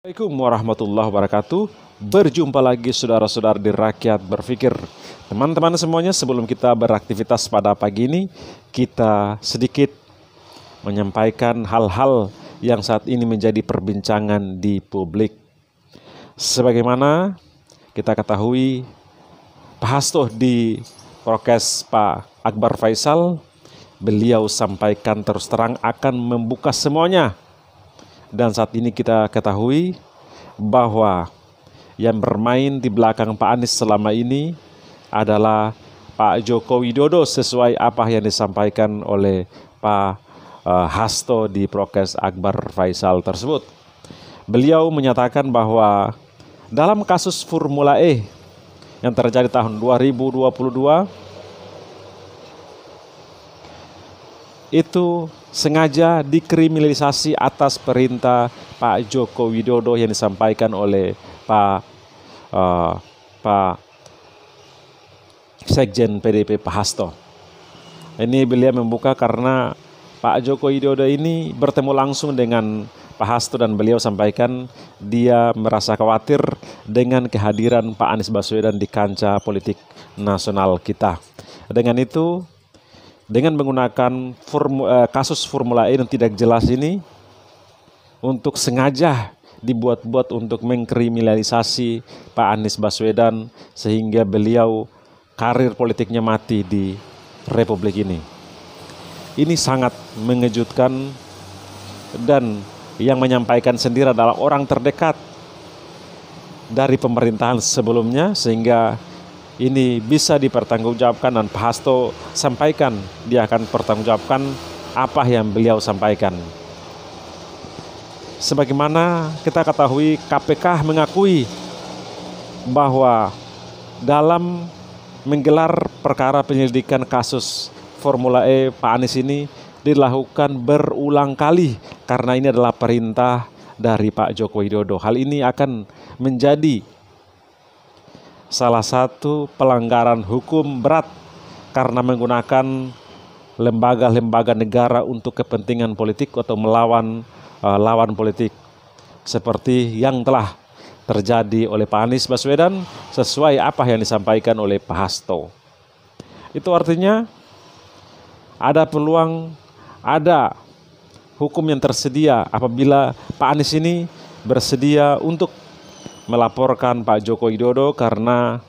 Assalamualaikum warahmatullahi wabarakatuh. Berjumpa lagi saudara-saudara di Rakyat Berpikir. Teman-teman semuanya, sebelum kita beraktivitas pada pagi ini, kita sedikit menyampaikan hal-hal yang saat ini menjadi perbincangan di publik. Sebagaimana kita ketahui, Pak Hasto di prokes Pak Akbar Faisal, beliau sampaikan terus terang akan membuka semuanya. Dan saat ini kita ketahui bahwa yang bermain di belakang Pak Anies selama ini adalah Pak Joko Widodo, sesuai apa yang disampaikan oleh Pak Hasto di prokes Akbar Faisal tersebut. Beliau menyatakan bahwa dalam kasus Formula E yang terjadi tahun 2022 itu sengaja dikriminalisasi atas perintah Pak Joko Widodo yang disampaikan oleh Pak Sekjen PDIP Pak Hasto. Ini beliau membuka karena Pak Joko Widodo ini bertemu langsung dengan Pak Hasto dan beliau sampaikan dia merasa khawatir dengan kehadiran Pak Anies Baswedan di kancah politik nasional kita. Dengan itu, dengan menggunakan kasus Formula E yang tidak jelas ini untuk sengaja dibuat-buat untuk mengkriminalisasi Pak Anies Baswedan sehingga beliau karir politiknya mati di Republik ini. Ini sangat mengejutkan dan yang menyampaikan sendiri adalah orang terdekat dari pemerintahan sebelumnya, sehingga ini bisa dipertanggungjawabkan dan Pak Hasto sampaikan dia akan pertanggungjawabkan apa yang beliau sampaikan. Sebagaimana kita ketahui, KPK mengakui bahwa dalam menggelar perkara penyelidikan kasus Formula E Pak Anies ini dilakukan berulang kali karena ini adalah perintah dari Pak Joko Widodo. Hal ini akan menjadi salah satu pelanggaran hukum berat karena menggunakan lembaga-lembaga negara untuk kepentingan politik atau melawan lawan politik seperti yang telah terjadi oleh Pak Anies Baswedan sesuai apa yang disampaikan oleh Pak Hasto. Itu artinya ada peluang, ada hukum yang tersedia apabila Pak Anies ini bersedia untuk melaporkan Pak Joko Widodo karena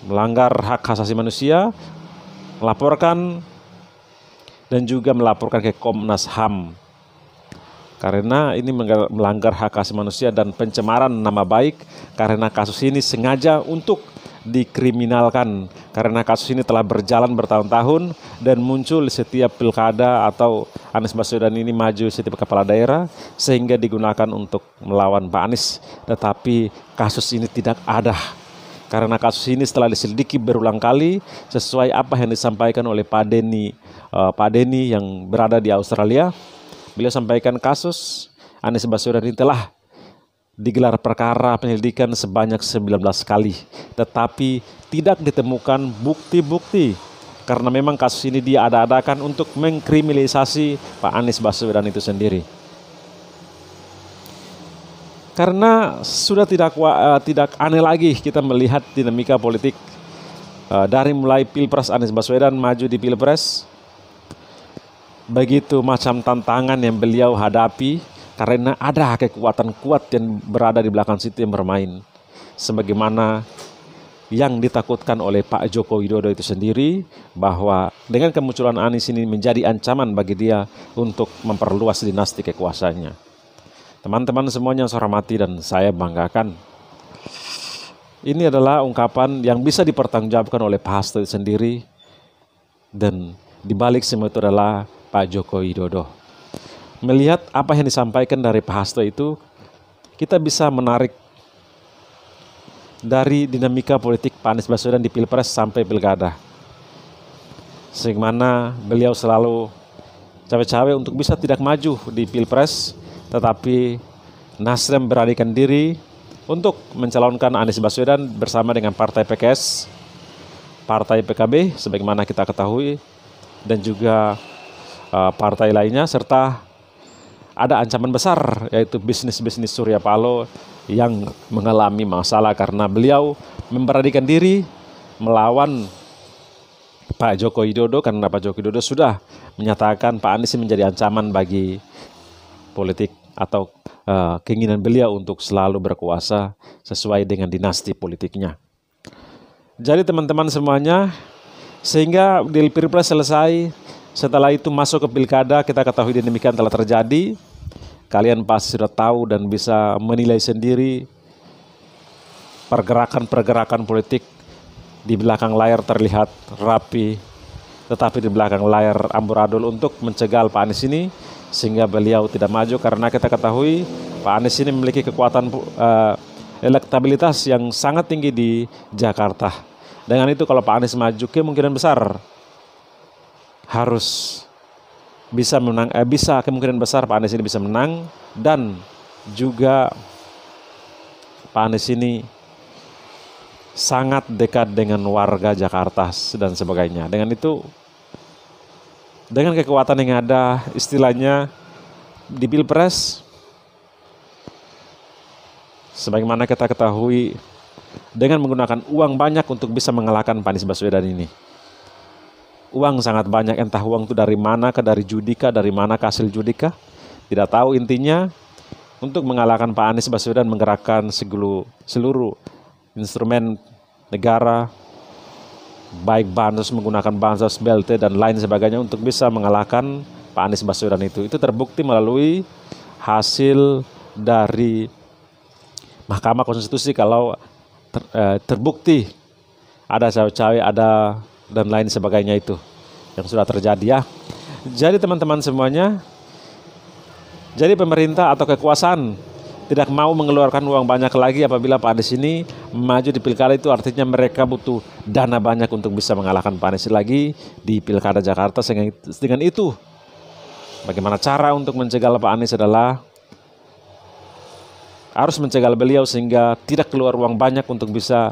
melanggar hak asasi manusia, melaporkan dan juga melaporkan ke Komnas HAM. Karena ini melanggar hak asasi manusia dan pencemaran nama baik karena kasus ini sengaja untuk dikriminalkan karena kasus ini telah berjalan bertahun-tahun dan muncul setiap pilkada atau Anies Baswedan ini maju setiap kepala daerah sehingga digunakan untuk melawan Pak Anies, tetapi kasus ini tidak ada karena kasus ini setelah diselidiki berulang kali sesuai apa yang disampaikan oleh Pak Denny yang berada di Australia. Beliau sampaikan kasus Anies Baswedan ini telah digelar perkara penyelidikan sebanyak 19 kali, tetapi tidak ditemukan bukti-bukti karena memang kasus ini diada-adakan untuk mengkriminalisasi Pak Anies Baswedan itu sendiri. Karena sudah tidak aneh lagi kita melihat dinamika politik dari mulai Pilpres Anies Baswedan maju di Pilpres, begitu macam tantangan yang beliau hadapi karena ada kekuatan kuat yang berada di belakang situ yang bermain. Sebagaimana yang ditakutkan oleh Pak Joko Widodo itu sendiri, bahwa dengan kemunculan Anies ini menjadi ancaman bagi dia untuk memperluas dinasti kekuasaannya. Teman-teman semuanya yang saya hormati dan saya banggakan, ini adalah ungkapan yang bisa dipertanggungjawabkan oleh Pak Hasto sendiri, dan dibalik semua itu adalah Pak Joko Widodo. Melihat apa yang disampaikan dari Pak Hasto itu, kita bisa menarik dari dinamika politik Pak Anies Baswedan di Pilpres sampai Pilkada. Sebagaimana beliau selalu cawe-cawe untuk bisa tidak maju di Pilpres, tetapi Nasdem beranikan diri untuk mencalonkan Anies Baswedan bersama dengan Partai PKS, Partai PKB, sebagaimana kita ketahui, dan juga partai lainnya, serta ada ancaman besar, yaitu bisnis-bisnis Surya Paloh yang mengalami masalah karena beliau memberanikan diri melawan Pak Joko Widodo, karena Pak Joko Widodo sudah menyatakan Pak Anies menjadi ancaman bagi politik atau keinginan beliau untuk selalu berkuasa sesuai dengan dinasti politiknya. Jadi teman-teman semuanya, sehingga di Pilpres selesai, setelah itu masuk ke pilkada, kita ketahui demikian telah terjadi. Kalian pasti sudah tahu dan bisa menilai sendiri pergerakan-pergerakan politik. Di belakang layar terlihat rapi, tetapi di belakang layar amburadul untuk mencegah Pak Anies ini sehingga beliau tidak maju, karena kita ketahui Pak Anies ini memiliki kekuatan elektabilitas yang sangat tinggi di Jakarta. Dengan itu kalau Pak Anies maju, kemungkinan besar harus bisa menang, kemungkinan besar Pak Anies ini bisa menang, dan juga Pak Anies ini sangat dekat dengan warga Jakarta dan sebagainya. Dengan itu, dengan kekuatan yang ada, istilahnya di Pilpres, sebagaimana kita ketahui, dengan menggunakan uang banyak untuk bisa mengalahkan Pak Anies Baswedan ini. Uang sangat banyak, entah uang itu dari mana, dari judika, dari mana hasil judika, tidak tahu. Intinya untuk mengalahkan Pak Anies Baswedan menggerakkan seluruh instrumen negara, baik bansos, menggunakan bansos, BLT dan lain sebagainya untuk bisa mengalahkan Pak Anies Baswedan itu. Itu terbukti melalui hasil dari Mahkamah Konstitusi. Kalau terbukti ada cawe-cawe, ada dan lain sebagainya itu yang sudah terjadi ya. Jadi teman-teman semuanya, jadi pemerintah atau kekuasaan tidak mau mengeluarkan uang banyak lagi apabila Pak Anies ini maju di pilkada. Itu artinya mereka butuh dana banyak untuk bisa mengalahkan Pak Anies lagi di pilkada Jakarta. Sehingga dengan itu, bagaimana cara untuk mencegah Pak Anies adalah harus mencegah beliau sehingga tidak keluar uang banyak untuk bisa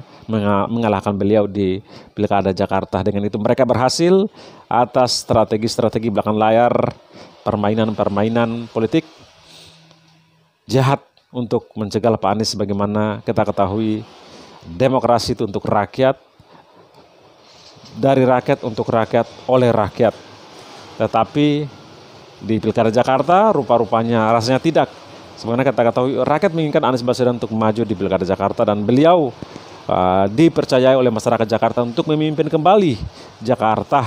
mengalahkan beliau di pilkada Jakarta. Dengan itu mereka berhasil atas strategi-strategi belakang layar, permainan-permainan politik jahat untuk mencegah Pak Anies. Sebagaimana kita ketahui, demokrasi itu untuk rakyat, dari rakyat, untuk rakyat, oleh rakyat. Tetapi di pilkada Jakarta rupa-rupanya rasanya tidak. Sebenarnya kita ketahui rakyat menginginkan Anies Baswedan untuk maju di pilkada Jakarta, dan beliau dipercayai oleh masyarakat Jakarta untuk memimpin kembali Jakarta.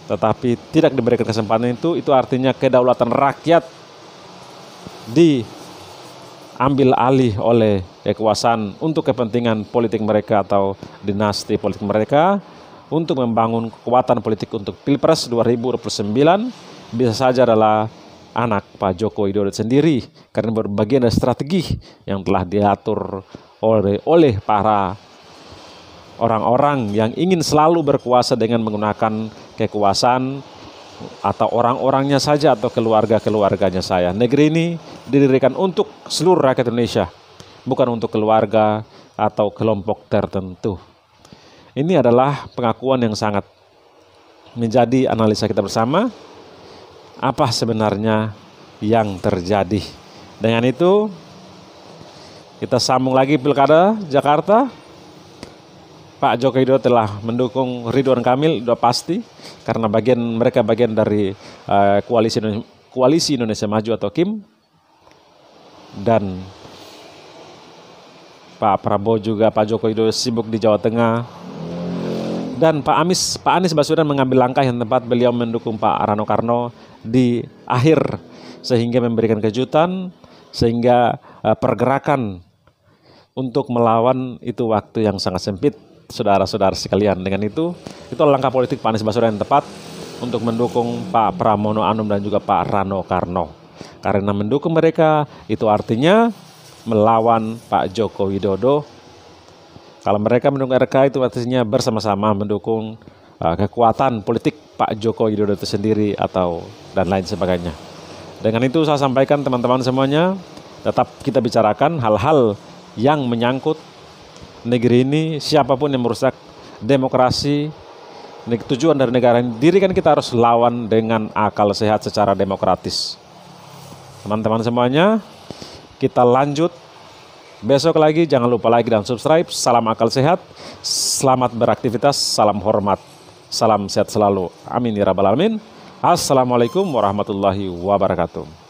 Tetapi tidak diberikan kesempatan itu artinya kedaulatan rakyat diambil alih oleh kekuasaan untuk kepentingan politik mereka atau dinasti politik mereka, untuk membangun kekuatan politik untuk Pilpres 2029 bisa saja adalah anak Pak Joko Widodo sendiri, karena berbagian dari strategi yang telah diatur oleh para orang-orang yang ingin selalu berkuasa dengan menggunakan kekuasaan atau orang-orangnya saja atau keluarga-keluarganya saya. Negeri ini didirikan untuk seluruh rakyat Indonesia, bukan untuk keluarga atau kelompok tertentu. Ini adalah pengakuan yang sangat menjadi analisa kita bersama. Apa sebenarnya yang terjadi? Dengan itu kita sambung lagi pilkada Jakarta. Pak Joko Widodo telah mendukung Ridwan Kamil, sudah pasti, karena mereka bagian dari koalisi Indonesia Maju atau KIM. Dan Pak Prabowo juga, Pak Joko Widodo sibuk di Jawa Tengah. Dan Pak Anies Baswedan mengambil langkah yang tepat, beliau mendukung Pak Rano Karno di akhir, sehingga memberikan kejutan, sehingga pergerakan untuk melawan itu waktu yang sangat sempit, saudara-saudara sekalian. Dengan itu langkah politik Pak Anies Baswedan yang tepat untuk mendukung Pak Pramono Anung dan juga Pak Rano Karno. Karena mendukung mereka itu artinya melawan Pak Joko Widodo. Kalau mereka mendukung RK itu artinya bersama-sama mendukung kekuatan politik Pak Joko Widodo itu sendiri atau dan lain sebagainya. Dengan itu saya sampaikan teman-teman semuanya, tetap kita bicarakan hal-hal yang menyangkut negeri ini. Siapapun yang merusak demokrasi, tujuan dari negara ini, diri kan kita harus lawan dengan akal sehat secara demokratis. Teman-teman semuanya, kita lanjut besok lagi. Jangan lupa like dan subscribe. Salam akal sehat, selamat beraktivitas, salam hormat, salam sehat selalu. Amin ya rabbal alamin. Assalamualaikum warahmatullahi wabarakatuh.